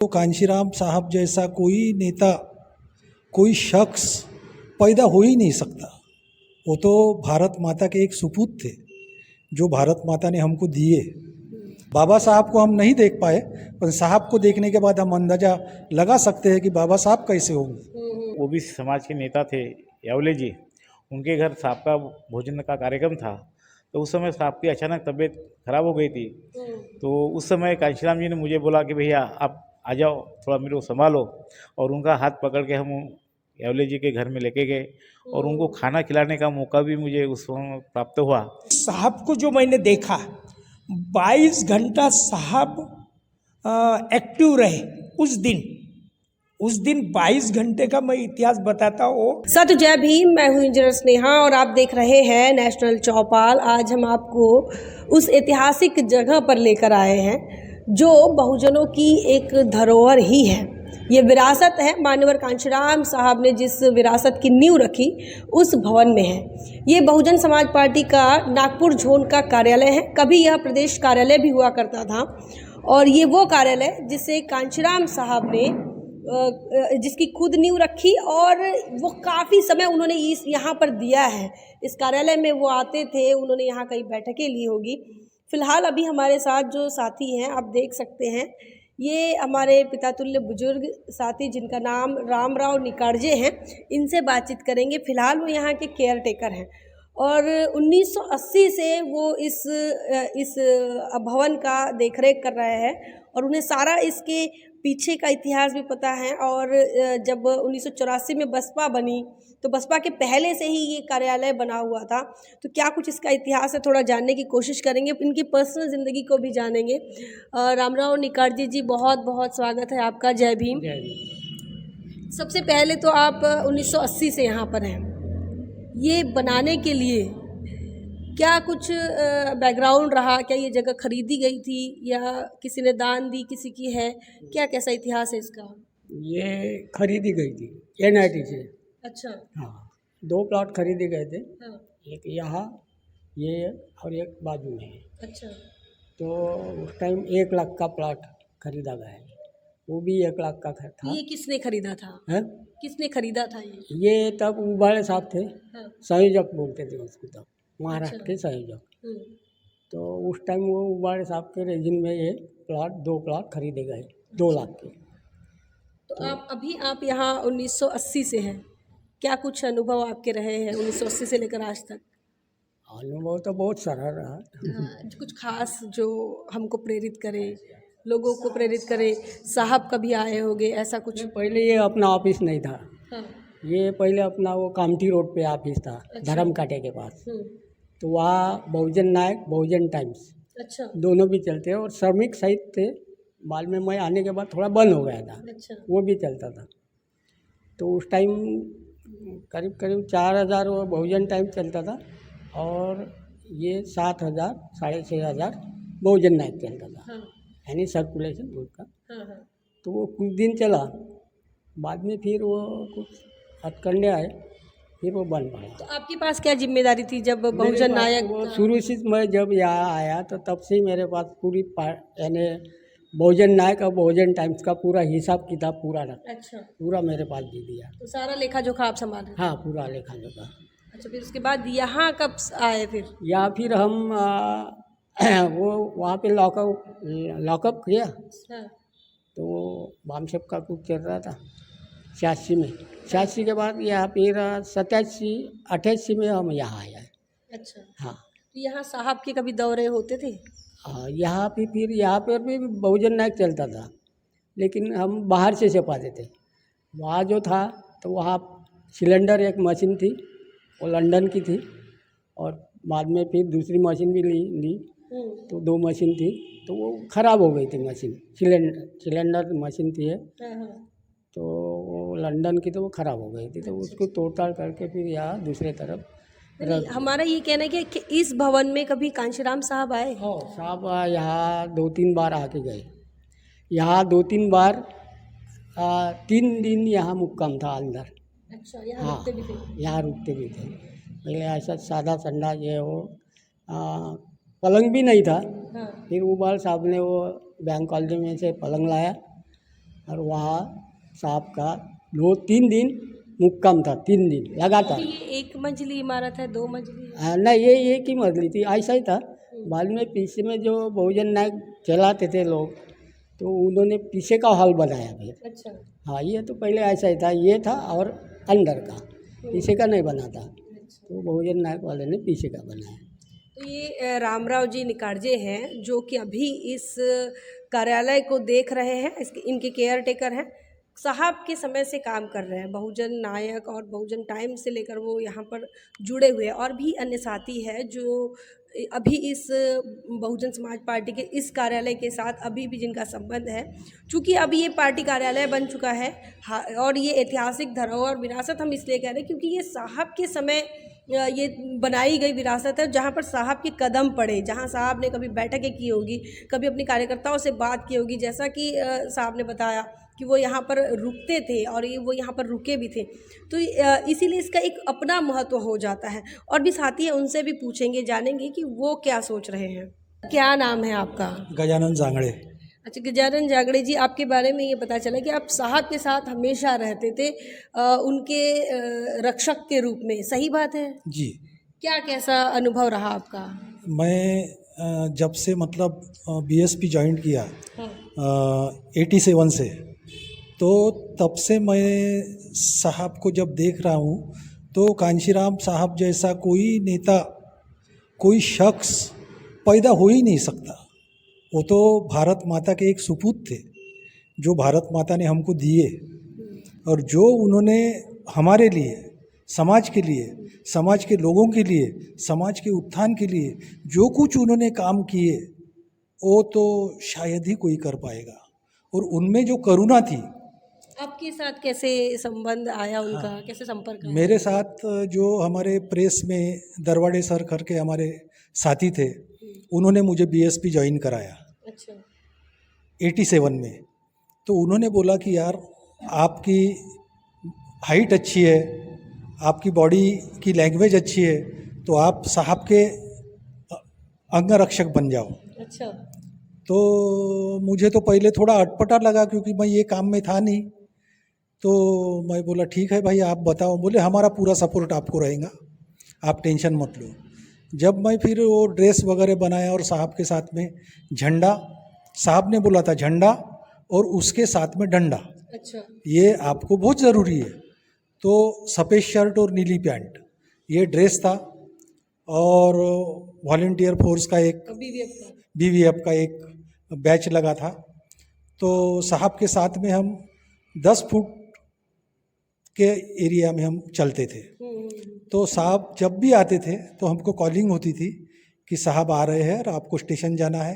तो कांशीराम साहब जैसा कोई नेता, कोई शख्स पैदा हो ही नहीं सकता। वो तो भारत माता के एक सुपूत थे जो भारत माता ने हमको दिए। बाबा साहब को हम नहीं देख पाए, पर साहब को देखने के बाद हम अंदाजा लगा सकते हैं कि बाबा साहब कैसे होंगे। ओबीसी समाज के नेता थे यावले जी, उनके घर साहब का भोजन का कार्यक्रम था। तो उस समय साहब की अचानक तबीयत खराब हो गई थी। तो उस समय कांशीराम जी ने मुझे बोला कि भैया आप आ जाओ, थोड़ा मेरे को संभालो। और उनका हाथ पकड़ के हम यावले जी के घर में लेके गए और उनको खाना खिलाने का मौका भी मुझे उस समय प्राप्त हुआ। साहब को जो मैंने देखा, 22 घंटा साहब एक्टिव रहे उस दिन 22 घंटे का मैं इतिहास बताता हूँ। सत जय भीम, मैं हूँ इंजीनियर स्नेहा और आप देख रहे हैं नेशनल चौपाल। आज हम आपको उस ऐतिहासिक जगह पर लेकर आए हैं जो बहुजनों की एक धरोहर ही है। ये विरासत है, मान्यवर कांशीराम साहब ने जिस विरासत की नींव रखी उस भवन में है। ये बहुजन समाज पार्टी का नागपुर जोन का कार्यालय है। कभी यह प्रदेश कार्यालय भी हुआ करता था और ये वो कार्यालय जिसे कांशीराम साहब ने जिसकी खुद नींव रखी और वो काफ़ी समय उन्होंने इस यहाँ पर दिया है। इस कार्यालय में वो आते थे, उन्होंने यहाँ कई बैठकें ली होगी। फ़िलहाल अभी हमारे साथ जो साथी हैं आप देख सकते हैं, ये हमारे पितातुल्य बुजुर्ग साथी जिनका नाम रामराव निकार्जे हैं, इनसे बातचीत करेंगे। फ़िलहाल वो यहाँ के केयर टेकर हैं और 1980 से वो इस भवन का देखरेख कर रहे हैं और उन्हें सारा इसके पीछे का इतिहास भी पता है। और जब 1984 में बसपा बनी तो बसपा के पहले से ही ये कार्यालय बना हुआ था। तो क्या कुछ इसका इतिहास है, थोड़ा जानने की कोशिश करेंगे, इनकी पर्सनल ज़िंदगी को भी जानेंगे। रामराव निकार्जे जी, बहुत बहुत स्वागत है आपका। जय भीम। सबसे पहले तो आप 1980 से यहाँ पर हैं। ये बनाने के लिए क्या कुछ बैकग्राउंड रहा? क्या ये जगह खरीदी गई थी या किसी ने दान दी, किसी की है? क्या कैसा इतिहास है इसका? ये खरीदी गई थी NIT से। अच्छा। हाँ, 2 प्लॉट खरीदे गए थे। हाँ। एक यहाँ, ये और एक बाजू में है। अच्छा। तो उस टाइम 1 लाख का प्लॉट खरीदा गया है, वो भी 1 लाख का था। ये किसने खरीदा था? है? किसने खरीदा था ये तब उबाले साहब थे। हाँ। संयोजक बोलते थे उसको तब, महाराष्ट्र अच्छा। के संयोजक। तो उस टाइम वो उबाले साहब के रेजिन में ये प्लॉट 2 प्लॉट खरीदे गए 2 लाख के। तो आप यहाँ 1980 से हैं, क्या कुछ अनुभव आपके रहे हैं 1980 से लेकर आज तक? अनुभव तो बहुत सारा रहा। कुछ खास जो हमको प्रेरित करे, लोगों को प्रेरित करे। साहब कभी आए होंगे, ऐसा कुछ? पहले ये अपना ऑफिस नहीं था। हाँ। ये पहले अपना वो कामठी रोड पे ऑफिस था। अच्छा। धर्म कांटे के पास। तो वहाँ बहुजन नायक, बहुजन टाइम्स अच्छा। दोनों भी चलते हैं और श्रमिक सहित थे। बाद में मैं आने के बाद थोड़ा बंद हो गया था। अच्छा। वो भी चलता था। तो उस टाइम करीब करीब 4000 वो बहुजन टाइम्स चलता था और ये 7000 6,500 बहुजन नायक चलता था। हाँ। यानी सर्कुलेशन उसका। हाँ। हाँ। तो वो कुछ दिन चला, बाद में फिर वो कुछ हथकंडे आए, फिर वो बंद पड़ा। तो आपके पास क्या जिम्मेदारी थी जब बहुजन नायक? वो शुरू से मैं जब यहाँ आया तो तब से ही मेरे पास पूरी यानी बहुजन नायक और बहुजन टाइम्स का पूरा हिसाब किताब पूरा रखा। अच्छा। पूरा मेरे पास दे दिया। तो सारा लेखा जोखा आप संभाले? हाँ, पूरा लेखा जोखा। अच्छा, फिर उसके बाद यहाँ कब आए फिर? या फिर हम वो वहाँ पे लॉकअप किया। हाँ। तो बामशेप का कुछ चल रहा था 86 में। 86 के बाद यहाँ फिर 87 88 में हम यहाँ आए। अच्छा। हाँ। तो यहाँ साहब के कभी दौरे होते थे? यहाँ पे फिर यहाँ पर भी बहुजन नायक चलता था, लेकिन हम बाहर से छपाते थे। वहाँ जो था तो वहाँ सिलेंडर एक मशीन थी, वो लंदन की थी और बाद में फिर दूसरी मशीन भी ली तो 2 मशीन थी। तो वो ख़राब हो गई थी मशीन, सिलेंडर मशीन थी है। तो वो लंदन की तो वो ख़राब हो गई थी, तो उसको तोड़ताड़ करके फिर यहाँ दूसरे तरफ हमारा ये कहना है कि इस भवन में कभी कांशीराम साहब आए? हाँ, साहब यहाँ 2-3 बार आके गए। यहाँ 2-3 बार 3 दिन यहाँ मुक्काम था अंदर। अच्छा, यहाँ हाँ, रुकते भी थे? यहाँ रुकते भी थे। पहले ऐसा सादा संडा ये वो पलंग भी नहीं था। हाँ। फिर उबाल साहब ने वो बैंक कॉलोनी में से पलंग लाया और वहाँ साहब का 2-3 दिन मुक्काम था, 3 दिन लगातार। ये एक मंजिली इमारत है, 2 मंजिली है? नहीं, ये एक ही मजली थी, ऐसा ही था। बाद में पीछे में जो बहुजन नायक चलाते थे लोग, तो उन्होंने पीछे का हॉल बनाया फिर। अच्छा। हाँ, ये तो पहले ऐसा ही था, ये था और अंदर का, पीछे का नहीं बना था। तो बहुजन नायक वाले ने पीछे का बनाया। तो ये रामराव जी निकारजे हैं जो कि अभी इस कार्यालय को देख रहे हैं, इसके इनके केयर टेकर हैं। साहब के समय से काम कर रहे हैं, बहुजन नायक और बहुजन टाइम से लेकर वो यहाँ पर जुड़े हुए हैं। और भी अन्य साथी हैं जो अभी इस बहुजन समाज पार्टी के इस कार्यालय के साथ अभी भी जिनका संबंध है। चूँकि अभी ये पार्टी कार्यालय बन चुका है और ये ऐतिहासिक धरोहर विरासत हम इसलिए कह रहे हैं क्योंकि ये साहब के समय ये बनाई गई विरासत है, जहाँ पर साहब के कदम पड़े, जहाँ साहब ने कभी बैठकें की होगी, कभी अपने कार्यकर्ताओं से बात की होगी। जैसा कि साहब ने बताया कि वो यहाँ पर रुकते थे और वो यहाँ पर रुके भी थे, तो इसीलिए इसका एक अपना महत्व हो जाता है। और भी साथी है, उनसे भी पूछेंगे, जानेंगे कि वो क्या सोच रहे हैं। क्या नाम है आपका? गजानन जांगड़े। अच्छा, गजानन जांगड़े जी, आपके बारे में ये पता चला कि आप साहब के साथ हमेशा रहते थे, उनके रक्षक के रूप में, सही बात है? जी। क्या कैसा अनुभव रहा आपका? मैं जब से मतलब बीएसपी ज्वाइन किया हाँ। 87 से, तो तब से मैं साहब को जब देख रहा हूँ तो कांशीराम साहब जैसा कोई नेता, कोई शख्स पैदा हो ही नहीं सकता। वो तो भारत माता के एक सुपूत थे जो भारत माता ने हमको दिए, और जो उन्होंने हमारे लिए, समाज के लिए, समाज के लोगों के लिए, समाज के उत्थान के लिए जो कुछ उन्होंने काम किए वो तो शायद ही कोई कर पाएगा। और उनमें जो करुणा थी। आपके साथ कैसे संबंध आया उनका? हाँ, कैसे संपर्क आया? मेरे साथ जो हमारे प्रेस में दरवाड़े सर करके हमारे साथी थे, उन्होंने मुझे बीएसपी ज्वाइन कराया। अच्छा। 87 में। तो उन्होंने बोला कि यार आपकी हाइट अच्छी है, आपकी बॉडी की लैंग्वेज अच्छी है, तो आप साहब के अंगरक्षक बन जाओ। अच्छा। तो मुझे तो पहले थोड़ा अटपटा लगा क्योंकि मैं ये काम में था नहीं। तो मैं बोला ठीक है भाई, आप बताओ। बोले हमारा पूरा सपोर्ट आपको रहेगा, आप टेंशन मत लो। जब मैं फिर वो ड्रेस वगैरह बनाया और साहब के साथ में झंडा, साहब ने बोला था झंडा और उसके साथ में डंडा, अच्छा। ये आपको बहुत ज़रूरी है। तो सफ़ेद शर्ट और नीली पैंट ये ड्रेस था, और वॉलंटियर फोर्स का एक बीवीएफ का एक बैच लगा था। तो साहब के साथ में हम 10 फुट के एरिया में हम चलते थे। तो साहब जब भी आते थे तो हमको कॉलिंग होती थी कि साहब आ रहे हैं और आपको स्टेशन जाना है।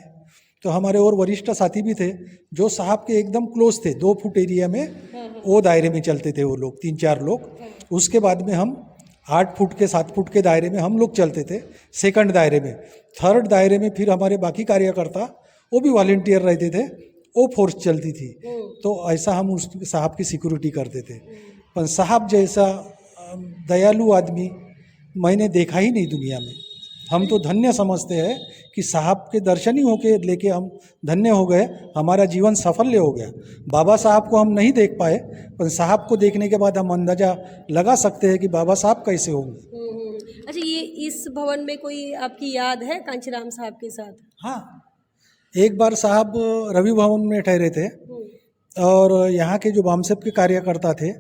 तो हमारे और वरिष्ठ साथी भी थे जो साहब के एकदम क्लोज थे, 2 फुट एरिया में वो दायरे में चलते थे वो लोग, 3-4 लोग। उसके बाद में हम 8 फुट के 7 फुट के दायरे में हम लोग चलते थे, सेकंड दायरे में। थर्ड दायरे में फिर हमारे बाकी कार्यकर्ता वो भी वॉलंटियर रहते थे, वो फोर्स चलती थी। तो ऐसा हम उस साहब की सिक्योरिटी करते थे। पर साहब जैसा दयालु आदमी मैंने देखा ही नहीं दुनिया में। हम तो धन्य समझते हैं कि साहब के दर्शन ही होके लेके हम धन्य हो गए, हमारा जीवन सफल हो गया। बाबा साहब को हम नहीं देख पाए, पर साहब को देखने के बाद हम अंदाजा लगा सकते हैं कि बाबा साहब कैसे होंगे। अच्छा, ये इस भवन में कोई आपकी याद है कांचीराम साहब के साथ? हाँ, एक बार साहब रवि भवन में ठहरे थे और यहाँ के जो बामसेप के कार्यकर्ता थे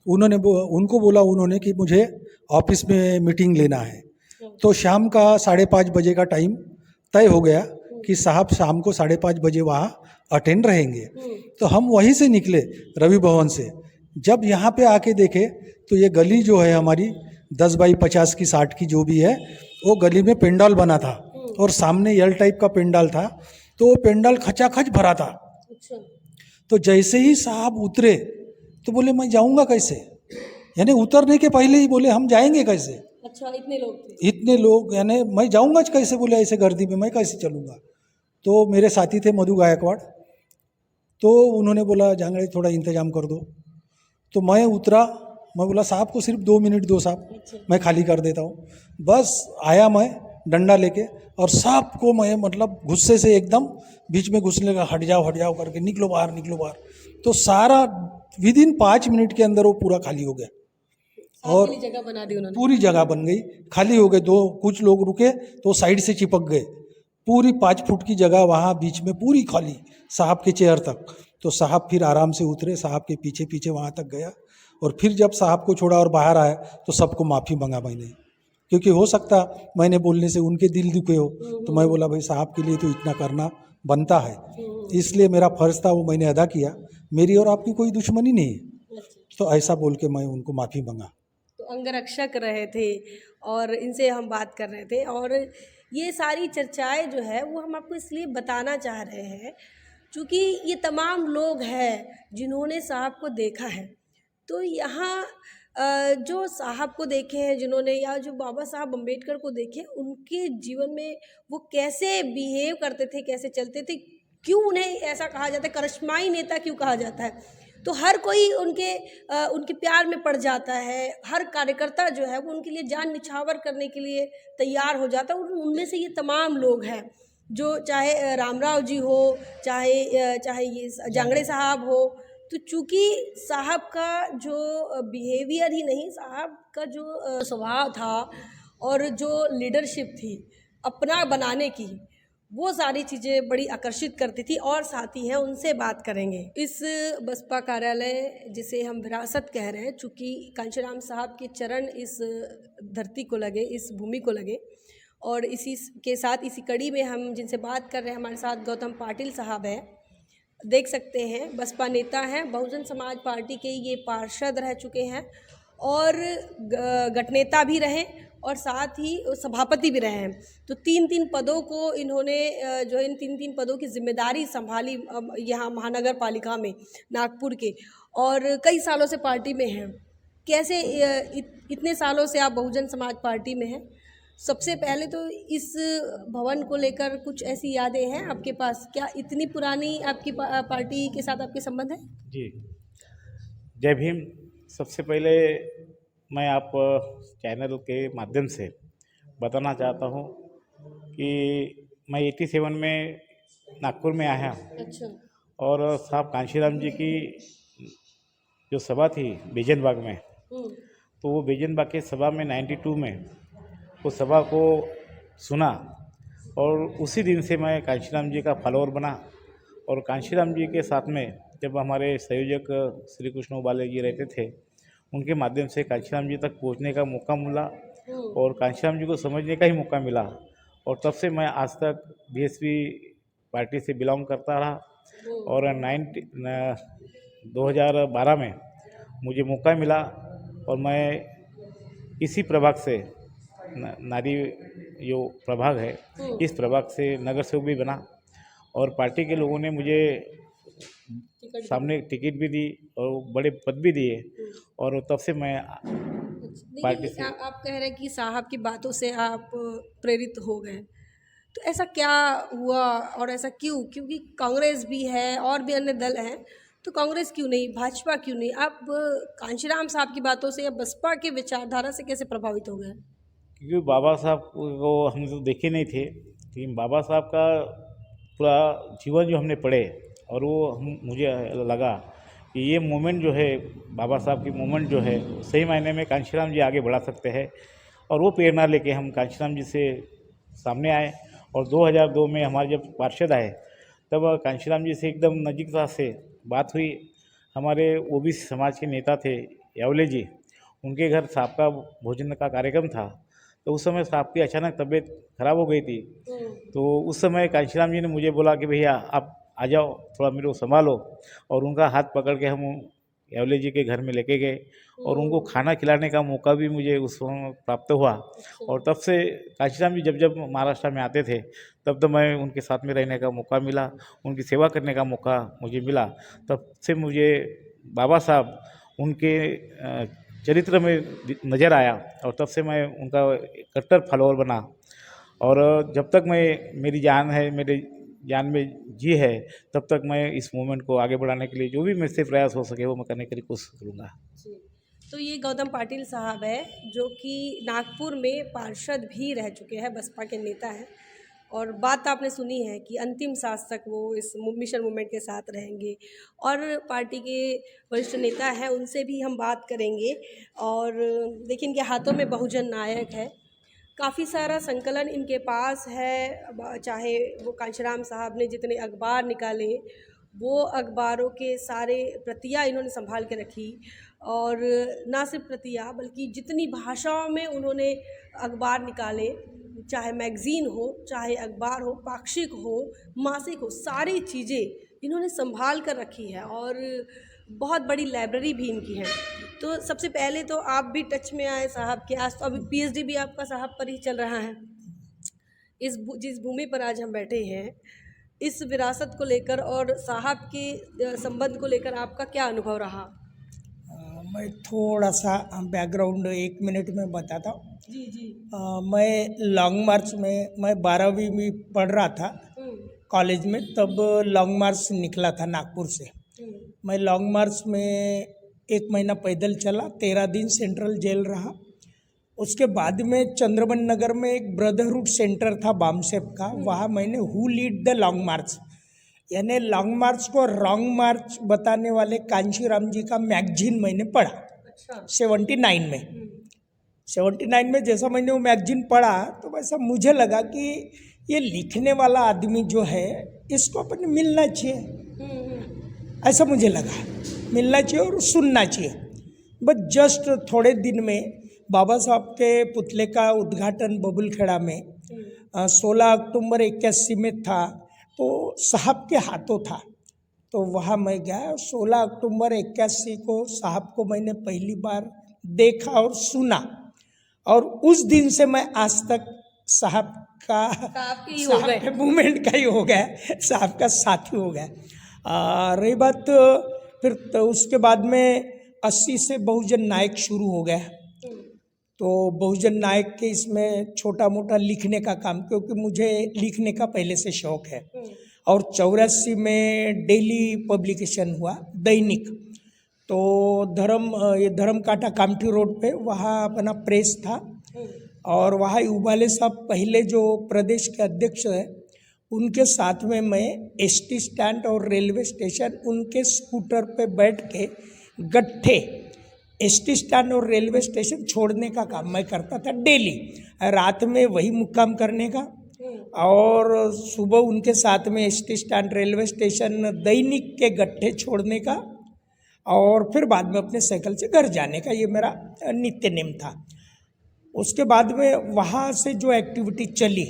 उनको बोला उन्होंने कि मुझे ऑफिस में मीटिंग लेना है। तो शाम का 5:30 बजे का टाइम तय हो गया कि साहब शाम को 5:30 बजे वहाँ अटेंड रहेंगे। तो हम वहीं से निकले रवि भवन से। जब यहाँ पे आके देखे तो ये गली जो है हमारी 10 बाई 50 की 60 की जो भी है, वो गली में पेंडाल बना था और सामने एल टाइप का पेंडाल था। तो वो पेंडाल खचाखच भरा था। अच्छा। तो जैसे ही साहब उतरे तो बोले मैं जाऊंगा कैसे, यानी उतरने के पहले ही बोले हम जाएंगे कैसे। अच्छा, इतने लोग थे? इतने लोग, यानी मैं जाऊंगा कैसे, बोले ऐसे गर्दी में मैं कैसे चलूँगा। तो मेरे साथी थे मधु गायकवाड़, तो उन्होंने बोला जांगड़े थोड़ा इंतजाम कर दो। तो मैं उतरा, मैं बोला साहब को सिर्फ 2 मिनट दो साहब, मैं खाली कर देता हूँ। बस आया मैं डंडा लेके और साहब को मैं मतलब गुस्से से एकदम बीच में घुसने लगा, हट जाओ करके, निकलो बाहर। तो सारा विदिन 5 मिनट के अंदर वो पूरा खाली हो गया और साथ जगह बना दी उन्होंने। पूरी जगह बन गई, खाली हो गए। दो कुछ लोग रुके तो साइड से चिपक गए, पूरी 5 फुट की जगह वहाँ बीच में पूरी खाली साहब के चेयर तक। तो साहब फिर आराम से उतरे, साहब के पीछे पीछे वहाँ तक गया और फिर जब साहब को छोड़ा और बाहर आया तो सबको माफ़ी मांगा मैंने, क्योंकि हो सकता मैंने बोलने से उनके दिल दुखे हो। तो मैं बोला भाई साहब के लिए तो इतना करना बनता है, इसलिए मेरा फ़र्ज़ था वो मैंने अदा किया। मेरी और आपकी कोई दुश्मनी नहीं है, तो ऐसा बोल के मैं उनको माफ़ी मांगा। तो अंगरक्षक रहे थे और इनसे हम बात कर रहे थे, और ये सारी चर्चाएं जो है वो हम आपको इसलिए बताना चाह रहे हैं क्योंकि ये तमाम लोग हैं जिन्होंने साहब को देखा है। तो यहाँ जो साहब को देखे हैं जिन्होंने, या जो बाबा साहब अम्बेडकर को देखे, उनके जीवन में वो कैसे बिहेव करते थे, कैसे चलते थे, क्यों उन्हें ऐसा कहा जाता है, करिश्माई नेता क्यों कहा जाता है। तो हर कोई उनके प्यार में पड़ जाता है। हर कार्यकर्ता जो है वो उनके लिए जान निछावर करने के लिए तैयार हो जाता है। और उनमें से ये तमाम लोग हैं जो, चाहे रामराव जी हो, चाहे ये जांगड़े साहब हो। तो चूँकि साहब का जो बिहेवियर ही नहीं, साहब का जो स्वभाव था और जो लीडरशिप थी अपना बनाने की, वो सारी चीज़ें बड़ी आकर्षित करती थी। और साथी हैं, उनसे बात करेंगे। इस बसपा कार्यालय जिसे हम विरासत कह रहे हैं, चूँकि कांशीराम साहब के चरण इस धरती को लगे, इस भूमि को लगे, और इसी के साथ इसी कड़ी में हम जिनसे बात कर रहे हैं, हमारे साथ गौतम पाटिल साहब हैं। देख सकते हैं बसपा नेता हैं, बहुजन समाज पार्टी के ये पार्षद रह चुके हैं और गठनेता भी रहे और साथ ही सभापति भी रहे हैं। तो 3-3 पदों को इन्होंने जो इन 3-3 पदों की जिम्मेदारी संभाली यहाँ महानगर पालिका में नागपुर के, और कई सालों से पार्टी में हैं। कैसे इतने सालों से आप बहुजन समाज पार्टी में हैं? सबसे पहले तो इस भवन को लेकर कुछ ऐसी यादें हैं आपके पास? क्या इतनी पुरानी आपकी पार्टी के साथ आपके संबंध है? जी, जय भीम। सबसे पहले मैं आप चैनल के माध्यम से बताना चाहता हूँ कि मैं 87 में नागपुर में आया। अच्छा। और साहब कांशीराम जी की जो सभा थी बेजन बाग में, तो वो बेजन बाग की सभा में 92 में उस सभा को सुना और उसी दिन से मैं कांशीराम जी का फॉलोअर बना। और कांशीराम जी के साथ में जब हमारे संयोजक श्री कृष्ण उबाले जी रहते थे, उनके माध्यम से कांशीराम जी तक पहुंचने का मौका मिला और कांशीराम जी को समझने का ही मौका मिला। और तब से मैं आज तक बीएसपी पार्टी से बिलोंग करता रहा। और 2012 में मुझे मौका मिला और मैं इसी प्रभाग से नारी जो प्रभाग है, इस प्रभाग से नगर सेवक भी बना और पार्टी के लोगों ने मुझे सामने टिकट भी दी और बड़े पद भी दिए। और तब से मैं पार्टी से आप कह रहे हैं कि साहब की बातों से आप प्रेरित हो गए, तो ऐसा क्या हुआ और ऐसा क्यों? क्योंकि कांग्रेस भी है और भी अन्य दल हैं, तो कांग्रेस क्यों नहीं, भाजपा क्यों नहीं? आप कांशीराम साहब की बातों से या बसपा के विचारधारा से कैसे प्रभावित हो गए? क्योंकि बाबा साहब को हम तो देखे नहीं थे, लेकिन बाबा साहब का पूरा जीवन जो हमने पढ़े और वो मुझे लगा कि ये मूवमेंट जो है, बाबा साहब की मूवमेंट जो है, सही मायने में कांशीराम जी आगे बढ़ा सकते हैं। और वो प्रेरणा लेके हम कांशीराम जी से सामने आए। और 2002 में हमारे जब पार्षद आए तब कांशीराम जी से एकदम नज़दीकता से बात हुई। हमारे ओबीसी समाज के नेता थे यावले जी, उनके घर साहब का भोजन का कार्यक्रम था। तो उस समय साहब की अचानक तबीयत खराब हो गई थी। तो उस समय कांशीराम जी ने मुझे बोला कि भैया आप आ जाओ, थोड़ा मेरे को संभालो। और उनका हाथ पकड़ के हम यावले जी के घर में लेके गए और उनको खाना खिलाने का मौका भी मुझे उस समय प्राप्त हुआ। और तब से कांशीराम जी जब जब महाराष्ट्र में आते थे तब तो मैं उनके साथ में रहने का मौका मिला, उनकी सेवा करने का मौका मुझे मिला। तब से मुझे बाबा साहब उनके चरित्र में नज़र आया और तब से मैं उनका कट्टर फॉलोअर बना। और जब तक मेरी जान है, मेरे जान में जी है, तब तक मैं इस मूवमेंट को आगे बढ़ाने के लिए जो भी मुझसे प्रयास हो सके वो मैं करने की कोशिश करूँगा। तो ये गौतम पाटिल साहब है जो कि नागपुर में पार्षद भी रह चुके हैं, बसपा के नेता हैं। और बात आपने सुनी है कि अंतिम सांस तक वो इस मिशन मूवमेंट के साथ रहेंगे। और पार्टी के वरिष्ठ नेता हैं, उनसे भी हम बात करेंगे। और देखिए, इनके हाथों में बहुजन नायक है, काफ़ी सारा संकलन इनके पास है। चाहे वो कांशीराम साहब ने जितने अखबार निकाले, वो अखबारों के सारे प्रतियां इन्होंने संभाल के रखी। और ना सिर्फ प्रतियां, बल्कि जितनी भाषाओं में उन्होंने अखबार निकाले, चाहे मैगज़ीन हो, चाहे अखबार हो, पाक्षिक हो, मासिक हो, सारी चीज़ें इन्होंने संभाल कर रखी है। और बहुत बड़ी लाइब्रेरी भी इनकी है। तो सबसे पहले तो आप भी टच में आए साहब के। आज तो अभी पीएचडी भी आपका साहब पर ही चल रहा है। जिस भूमि पर आज हम बैठे हैं, इस विरासत को लेकर और साहब के संबंध को लेकर आपका क्या अनुभव रहा? मैं थोड़ा सा बैकग्राउंड 1 मिनट में बताता हूँ। जी जी। मैं लॉन्ग मार्च में, मैं 12वीं में पढ़ रहा था कॉलेज में, तब लॉन्ग मार्च निकला था नागपुर से। मैं लॉन्ग मार्च में 1 महीना पैदल चला, 13 दिन सेंट्रल जेल रहा। उसके बाद में चंद्रबन नगर में एक ब्रदरहुड सेंटर था बामसेप का, वहाँ मैंने हु लीड द लॉन्ग मार्च, यानी लॉन्ग मार्च को रॉन्ग मार्च बताने वाले कांशीराम जी का मैगजीन मैंने पढ़ा। अच्छा। 79 में 79 में जैसा मैंने वो मैगजीन पढ़ा, तो वैसा मुझे लगा कि ये लिखने वाला आदमी जो है, इसको अपन मिलना चाहिए। ऐसा मुझे लगा, मिलना चाहिए और सुनना चाहिए। बस जस्ट थोड़े दिन में बाबा साहब के पुतले का उद्घाटन बबुलखेड़ा में 16 अक्टूबर 81 में था, तो साहब के हाथों था। तो वहाँ मैं गया। 16 अक्टूबर 81 को साहब को मैंने पहली बार देखा और सुना, और उस दिन से मैं आज तक साहब का मूवमेंट का ही हो गया, साहब का साथी हो गया। रही बात फिर तो उसके बाद में 80 से बहुजन नायक शुरू हो गया। तो बहुजन नायक के इसमें छोटा मोटा लिखने का काम, क्योंकि मुझे लिखने का पहले से शौक है। और 84 में डेली पब्लिकेशन हुआ दैनिक, तो धर्म कांटा कामठी रोड पे वहाँ अपना प्रेस था। और वहाँ उबाले साहब पहले जो प्रदेश के अध्यक्ष है, उनके साथ में मैं एसटी स्टैंड और रेलवे स्टेशन उनके स्कूटर पे बैठ के गट्ठे एसटी स्टैंड और रेलवे स्टेशन छोड़ने का काम मैं करता था डेली। रात में वही मुक्काम करने का, और सुबह उनके साथ में एसटी स्टैंड रेलवे स्टेशन दैनिक के गट्ठे छोड़ने का, और फिर बाद में अपने साइकिल से घर जाने का। ये मेरा नित्य नेम था। उसके बाद में वहाँ से जो एक्टिविटी चली,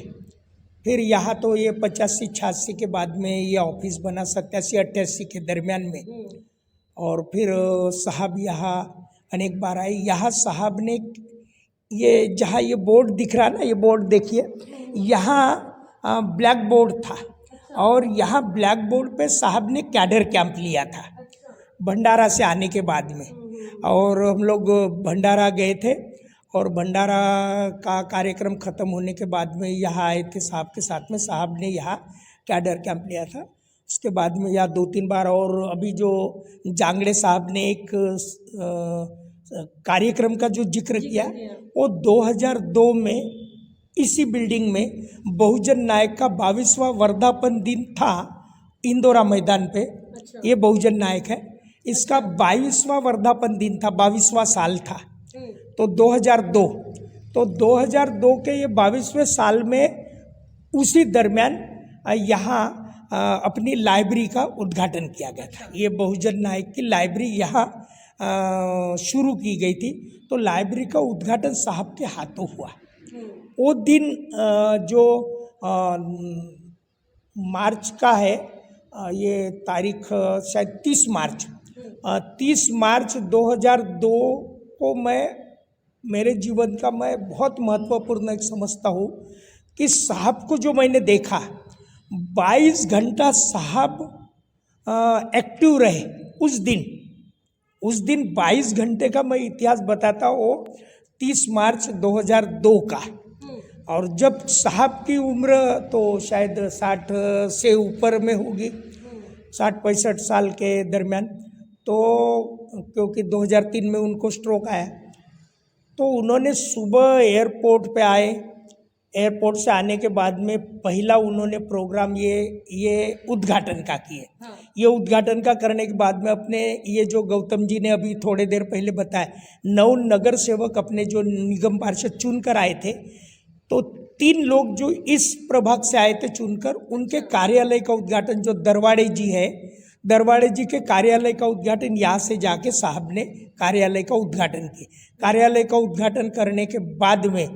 फिर यहाँ तो ये 85-86 के बाद में ये ऑफिस बना, 87-88 के दरमियान में। और फिर साहब यहाँ अनेक बार आए। यहाँ साहब ने ये जहाँ ये बोर्ड दिख रहा ना, ये बोर्ड देखिए, यहाँ ब्लैक बोर्ड था, और यहाँ ब्लैक बोर्ड पे साहब ने कैडर कैंप लिया था भंडारा से आने के बाद में। और हम लोग भंडारा गए थे, और भंडारा का कार्यक्रम ख़त्म होने के बाद में यहाँ आए थे साहब के साथ में। साहब ने यहाँ कैडर कैंप लिया था। उसके बाद में यहाँ 2-3 बार, और अभी जो जांगड़े साहब ने एक कार्यक्रम का जो जिक्र किया, वो 2002 में इसी बिल्डिंग में बहुजन नायक का 22वां वर्धापन दिन था इंदौरा मैदान पे। ये बहुजन नायक है, इसका 22वां वर्धापन दिन था, 22वां साल था। तो 2002 के ये 22वें साल में उसी दरमियान यहाँ अपनी लाइब्रेरी का उद्घाटन किया गया था। ये बहुजन नायक की लाइब्रेरी यहाँ शुरू की गई थी। तो लाइब्रेरी का उद्घाटन साहब के हाथों हुआ। वो दिन जो मार्च का है, ये तारीख शायद 30 मार्च 2002 को मेरे जीवन का मैं बहुत महत्वपूर्ण एक समझता हूँ कि साहब को जो मैंने देखा, 22 घंटा साहब एक्टिव रहे उस दिन 22 घंटे का मैं इतिहास बताता हूँ। 30 मार्च 2002 का, और जब साहब की उम्र तो शायद 60 से ऊपर में होगी, 60-65 साल के दरमियान। तो क्योंकि 2003 में उनको स्ट्रोक आया, तो उन्होंने सुबह एयरपोर्ट पे आए, एयरपोर्ट से आने के बाद में पहला उन्होंने प्रोग्राम ये उद्घाटन का किए। ये उद्घाटन का करने के बाद में अपने ये जो गौतम जी ने अभी थोड़े देर पहले बताया, 9 नगर सेवक अपने जो निगम पार्षद चुन कर आए थे, तो 3 लोग जो इस प्रभाग से आए थे चुनकर, उनके कार्यालय का उद्घाटन जो दरवाड़े जी है, दरवाड़े जी के कार्यालय का उद्घाटन यहाँ से जाके साहब ने कार्यालय का उद्घाटन किया। कार्यालय का उद्घाटन करने के बाद में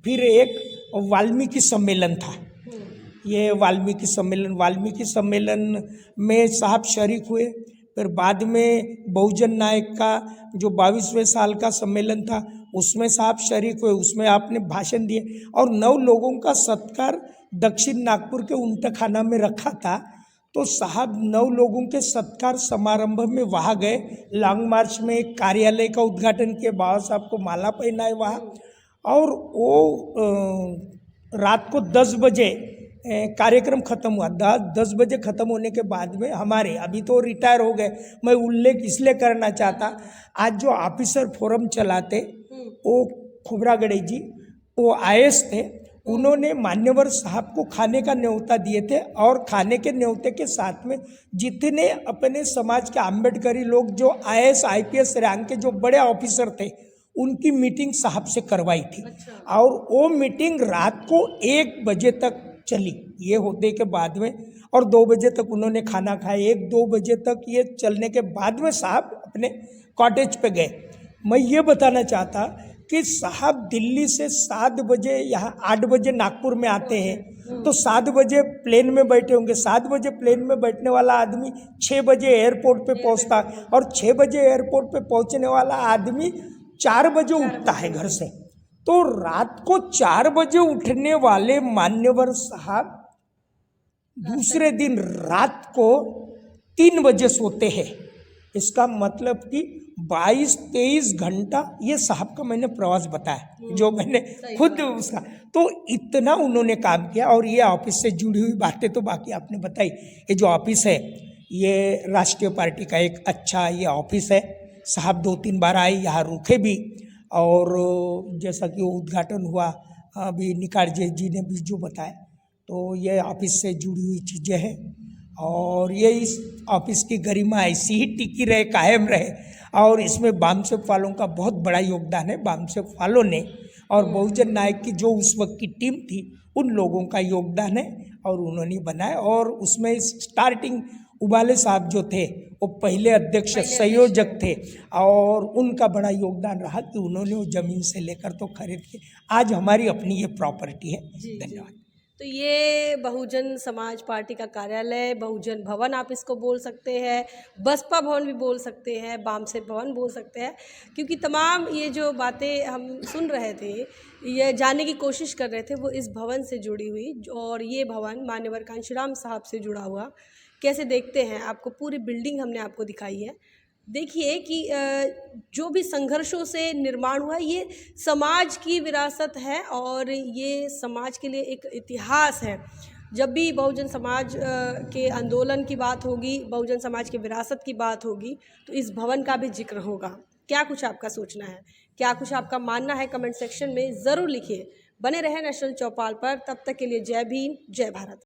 फिर एक वाल्मीकि सम्मेलन था। ये वाल्मीकि सम्मेलन में साहब शरीक हुए। फिर बाद में बहुजन नायक का जो 22वें साल का सम्मेलन था, उसमें साहब शरीक हुए। उसमें आपने भाषण दिए और 9 लोगों का सत्कार दक्षिण नागपुर के ऊंट खाना में रखा था। तो साहब 9 लोगों के सत्कार समारंभ में वहाँ गए। लॉन्ग मार्च में एक कार्यालय का उद्घाटन किया, बाबा साहब को माला पहनाए वहाँ। और वो रात को 10 बजे कार्यक्रम खत्म हुआ। 10 बजे खत्म होने के बाद में हमारे, अभी तो रिटायर हो गए, मैं उल्लेख इसलिए करना चाहता, आज जो ऑफिसर फोरम चलाते वो खुबरागड़े जी, वो IAS थे। उन्होंने मान्यवर साहब को खाने का न्योता दिए थे और खाने के न्योते के साथ में जितने अपने समाज के अम्बेडकरी लोग जो IAS IPS रैंक के जो बड़े ऑफिसर थे, उनकी मीटिंग साहब से करवाई थी। और वो मीटिंग रात को 1 बजे तक चली। ये होने के बाद में और 2 बजे तक उन्होंने खाना खाया। 1-2 बजे तक ये चलने के बाद में साहब अपने कॉटेज पे गए। मैं ये बताना चाहता कि साहब दिल्ली से 7 बजे यहाँ 8 बजे नागपुर में आते हैं, तो 7 बजे प्लेन में बैठे होंगे। 7 बजे प्लेन में बैठने वाला आदमी 6 बजे एयरपोर्ट पे पहुँचता, और 6 बजे एयरपोर्ट पे पहुँचने वाला आदमी 4 बजे उठता है घर से। तो रात को 4 बजे उठने वाले मान्यवर साहब दूसरे दिन रात को 3 बजे सोते हैं। इसका मतलब कि 22-23 घंटा ये साहब का मैंने प्रवास बताया, जो मैंने खुद उसका, तो इतना उन्होंने काम किया। और ये ऑफिस से जुड़ी हुई बातें तो बाकी आपने बताई। ये जो ऑफिस है, ये राष्ट्रीय पार्टी का एक अच्छा ये ऑफिस है। साहब 2-3 बार आए, यहाँ रुके भी, और जैसा कि वो उद्घाटन हुआ अभी निकार्जे जी ने भी जो बताया, तो ये ऑफिस से जुड़ी हुई चीज़ें हैं। और ये इस ऑफिस की गरिमा ऐसी ही टिकी रहे, कायम रहे। और इसमें बामसेफ वालों का बहुत बड़ा योगदान है। बामसेफ वालों ने और बहुजन नायक की जो उस वक्त की टीम थी, उन लोगों का योगदान है और उन्होंने बनाया। और उसमें स्टार्टिंग उबाले साहब जो थे, वो पहले अध्यक्ष संयोजक थे, और उनका बड़ा योगदान रहा कि उन्होंने वो ज़मीन से लेकर तो खरीद के आज हमारी अपनी ये प्रॉपर्टी है। धन्यवाद। तो ये बहुजन समाज पार्टी का कार्यालय, बहुजन भवन आप इसको बोल सकते हैं, बसपा भवन भी बोल सकते हैं, बामसेफ भवन बोल सकते हैं, क्योंकि तमाम ये जो बातें हम सुन रहे थे, ये जानने की कोशिश कर रहे थे, वो इस भवन से जुड़ी हुई। और ये भवन मान्यवर कांशीराम साहब से जुड़ा हुआ। कैसे देखते हैं, आपको पूरी बिल्डिंग हमने आपको दिखाई है। देखिए कि जो भी संघर्षों से निर्माण हुआ, ये समाज की विरासत है और ये समाज के लिए एक इतिहास है। जब भी बहुजन समाज के आंदोलन की बात होगी, बहुजन समाज की विरासत की बात होगी, तो इस भवन का भी जिक्र होगा। क्या कुछ आपका सोचना है, क्या कुछ आपका मानना है, कमेंट सेक्शन में ज़रूर लिखिए। बने रहे नेशनल चौपाल पर। तब तक के लिए जय भीम, जय भारत।